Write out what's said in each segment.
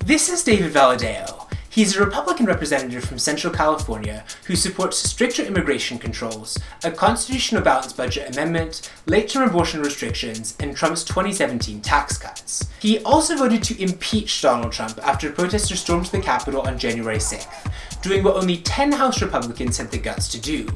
This is David Valadao. He's a Republican representative from Central California who supports stricter immigration controls, a constitutional balanced budget amendment, late-term abortion restrictions, and Trump's 2017 tax cuts. He also voted to impeach Donald Trump after protesters stormed the Capitol on January 6th, doing what only 10 House Republicans had the guts to do,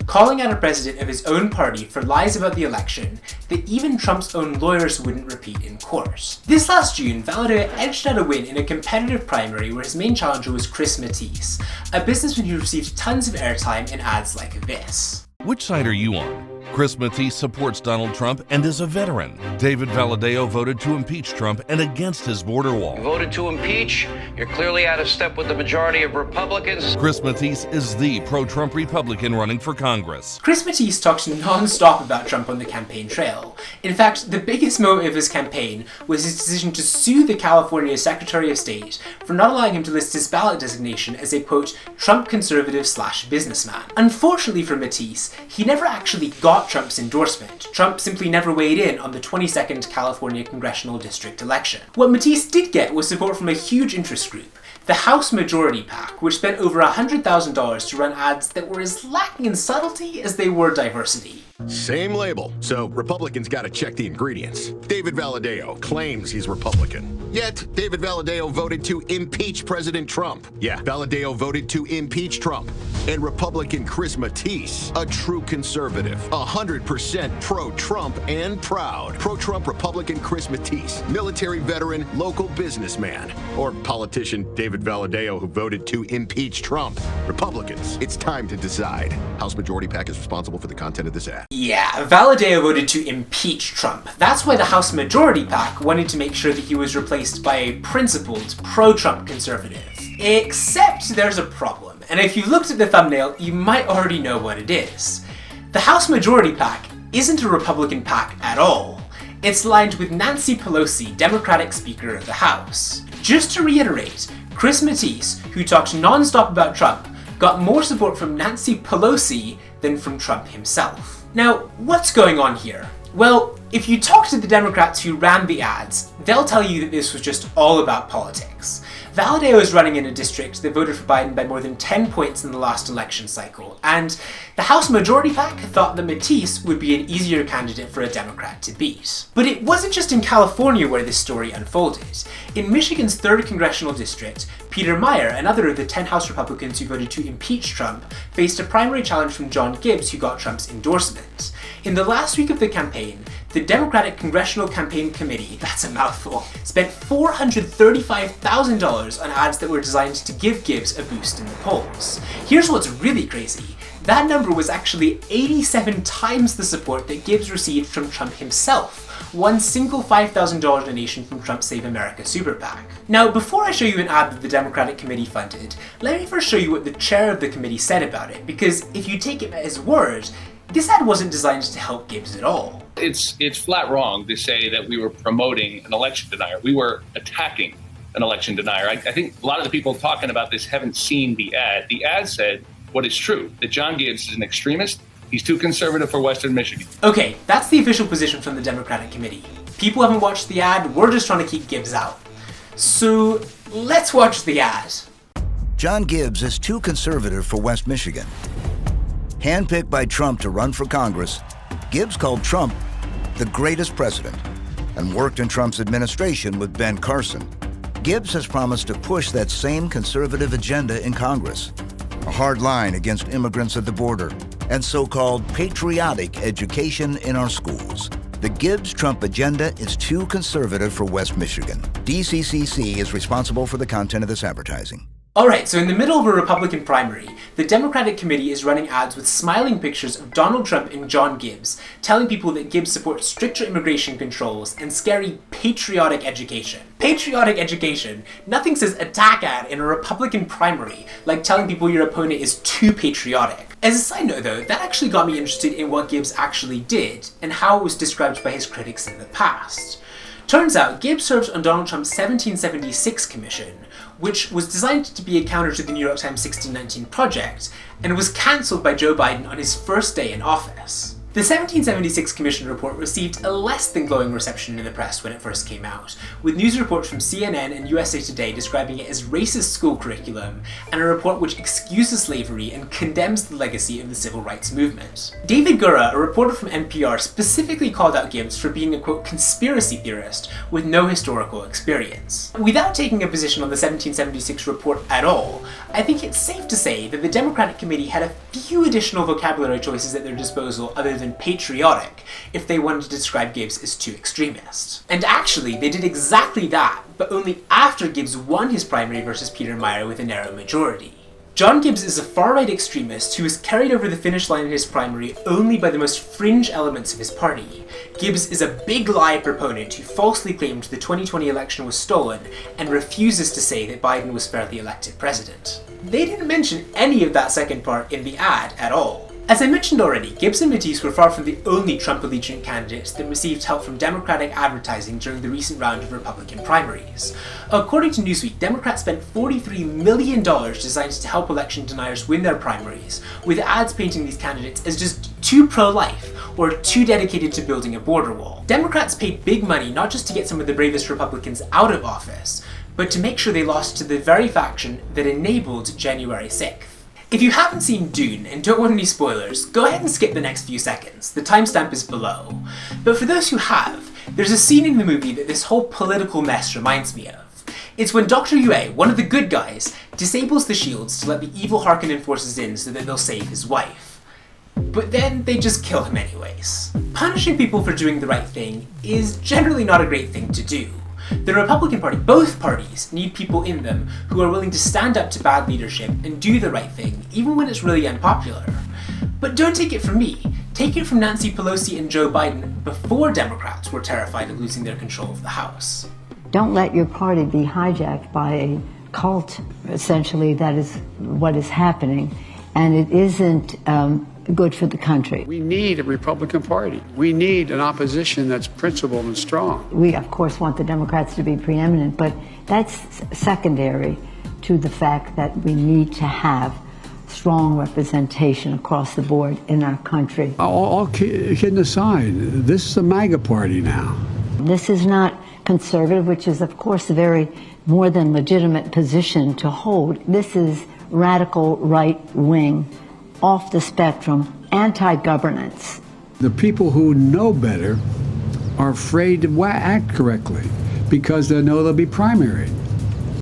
calling out a president of his own party for lies about the election that even Trump's own lawyers wouldn't repeat in court. This last June, Valadao edged out a win in a competitive primary where his main challenger was Chris Mathys, a businessman who received tons of airtime in ads like this. Which side are you on? Chris Mathys supports Donald Trump and is a veteran. David Valadao voted to impeach Trump and against his border wall. You voted to impeach. You're clearly out of step with the majority of Republicans. Chris Mathys is the pro-Trump Republican running for Congress. Chris Mathys talked non-stop about Trump on the campaign trail. In fact, the biggest moment of his campaign was his decision to sue the California Secretary of State for not allowing him to list his ballot designation as a, quote, Trump conservative/businessman. Unfortunately for Mathys, he never actually got Trump's endorsement. Trump simply never weighed in on the 22nd California Congressional District election. What Mathys did get was support from a huge interest group, the House Majority PAC, which spent over $100,000 to run ads that were as lacking in subtlety as they were diversity. Same label, so Republicans gotta check the ingredients. David Valadao claims he's Republican. Yet, David Valadao voted to impeach President Trump. Yeah, Valadao voted to impeach Trump. And Republican Chris Mathys, a true conservative, 100% pro-Trump and proud. Pro-Trump Republican Chris Mathys, military veteran, local businessman. Or politician David Valadao who voted to impeach Trump. Republicans, it's time to decide. House Majority PAC is responsible for the content of this ad. Yeah, Valadao voted to impeach Trump. That's why the House Majority PAC wanted to make sure that he was replaced by a principled, pro-Trump conservative. Except there's a problem, and if you looked at the thumbnail, you might already know what it is. The House Majority PAC isn't a Republican PAC at all. It's lined with Nancy Pelosi, Democratic Speaker of the House. Just to reiterate, Chris Mathys, who talked non-stop about Trump, got more support from Nancy Pelosi than from Trump himself. Now, what's going on here? Well, if you talk to the Democrats who ran the ads, they'll tell you that this was just all about politics. Valadao is running in a district that voted for Biden by more than 10 points in the last election cycle, and the House Majority PAC thought that Mathys would be an easier candidate for a Democrat to beat. But it wasn't just in California where this story unfolded. In Michigan's 3rd Congressional District, Peter Meijer, another of the 10 House Republicans who voted to impeach Trump, faced a primary challenge from John Gibbs, who got Trump's endorsement. In the last week of the campaign, the Democratic Congressional Campaign Committee, that's a mouthful, spent $435,000 on ads that were designed to give Gibbs a boost in the polls. Here's what's really crazy. That number was actually 87 times the support that Gibbs received from Trump himself, one single $5,000 donation from Trump's Save America Super PAC. Now, before I show you an ad that the Democratic Committee funded, let me first show you what the chair of the committee said about it, because if you take him at his word, this ad wasn't designed to help Gibbs at all. It's flat wrong to say that we were promoting an election denier. We were attacking an election denier. I think a lot of the people talking about this haven't seen the ad. The ad said what is true, that John Gibbs is an extremist. He's too conservative for Western Michigan. Okay, that's the official position from the Democratic Committee. People haven't watched the ad, we're just trying to keep Gibbs out. So, let's watch the ad. John Gibbs is too conservative for West Michigan. Handpicked by Trump to run for Congress, Gibbs called Trump the greatest president and worked in Trump's administration with Ben Carson. Gibbs has promised to push that same conservative agenda in Congress, a hard line against immigrants at the border, and so-called patriotic education in our schools. The Gibbs-Trump agenda is too conservative for West Michigan. DCCC is responsible for the content of this advertising. Alright, so in the middle of a Republican primary, the Democratic Committee is running ads with smiling pictures of Donald Trump and John Gibbs, telling people that Gibbs supports stricter immigration controls and scary patriotic education. Patriotic education? Nothing says attack ad in a Republican primary like telling people your opponent is too patriotic. As a side note though, that actually got me interested in what Gibbs actually did and how it was described by his critics in the past. Turns out, Gibbs served on Donald Trump's 1776 commission, which was designed to be a counter to the New York Times 1619 project, and was cancelled by Joe Biden on his first day in office. The 1776 Commission report received a less than glowing reception in the press when it first came out, with news reports from CNN and USA Today describing it as racist school curriculum, and a report which excuses slavery and condemns the legacy of the civil rights movement. David Gura, a reporter from NPR, specifically called out Gibbs for being a, quote, conspiracy theorist with no historical experience. Without taking a position on the 1776 report at all, I think it's safe to say that the Democratic Committee had a few additional vocabulary choices at their disposal other than patriotic if they wanted to describe Gibbs as too extremist. And actually, they did exactly that, but only after Gibbs won his primary versus Peter Meijer with a narrow majority. John Gibbs is a far-right extremist who was carried over the finish line in his primary only by the most fringe elements of his party. Gibbs is a big lie proponent who falsely claimed the 2020 election was stolen and refuses to say that Biden was fairly elected president. They didn't mention any of that second part in the ad at all. As I mentioned already, Gibbs and Mathys were far from the only Trump-allegiant candidates that received help from Democratic advertising during the recent round of Republican primaries. According to Newsweek, Democrats spent $43 million designed to help election deniers win their primaries, with ads painting these candidates as just too pro-life or too dedicated to building a border wall. Democrats paid big money not just to get some of the bravest Republicans out of office, but to make sure they lost to the very faction that enabled January 6th. If you haven't seen Dune and don't want any spoilers, go ahead and skip the next few seconds. The timestamp is below. But for those who have, there's a scene in the movie that this whole political mess reminds me of. It's when Dr. Yue, one of the good guys, disables the shields to let the evil Harkonnen forces in so that they'll save his wife. But then they just kill him anyways. Punishing people for doing the right thing is generally not a great thing to do. The Republican Party, both parties, need people in them who are willing to stand up to bad leadership and do the right thing, even when it's really unpopular. But don't take it from me. Take it from Nancy Pelosi and Joe Biden before Democrats were terrified of losing their control of the House. Don't let your party be hijacked by a cult, essentially. That is what is happening. And it isn't good for the country. We need a Republican Party. We need an opposition that's principled and strong. We, of course, want the Democrats to be preeminent, but that's secondary to the fact that we need to have strong representation across the board in our country. All kidding aside, this is a MAGA party now. This is not conservative, which is, of course, a very more than legitimate position to hold. This is radical right-wing, off the spectrum, anti-governance. The people who know better are afraid to act correctly because they know they'll be primaried.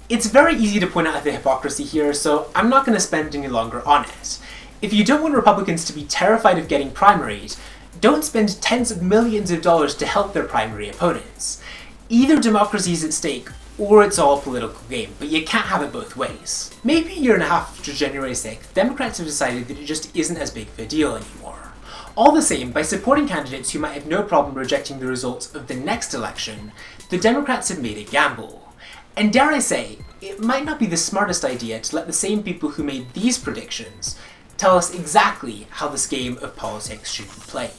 It's very easy to point out the hypocrisy here, so I'm not going to spend any longer on it. If you don't want Republicans to be terrified of getting primaried, don't spend tens of millions of dollars to help their primary opponents. Either democracy is at stake, or it's all a political game, but you can't have it both ways. Maybe a year and a half after January 6th, Democrats have decided that it just isn't as big of a deal anymore. All the same, by supporting candidates who might have no problem rejecting the results of the next election, the Democrats have made a gamble. And dare I say, it might not be the smartest idea to let the same people who made these predictions tell us exactly how this game of politics should be played.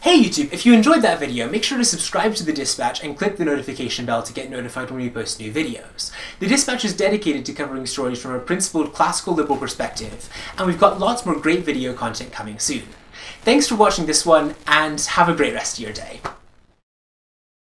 Hey YouTube, if you enjoyed that video, make sure to subscribe to The Dispatch and click the notification bell to get notified when we post new videos. The Dispatch is dedicated to covering stories from a principled classical liberal perspective, and we've got lots more great video content coming soon. Thanks for watching this one, and have a great rest of your day.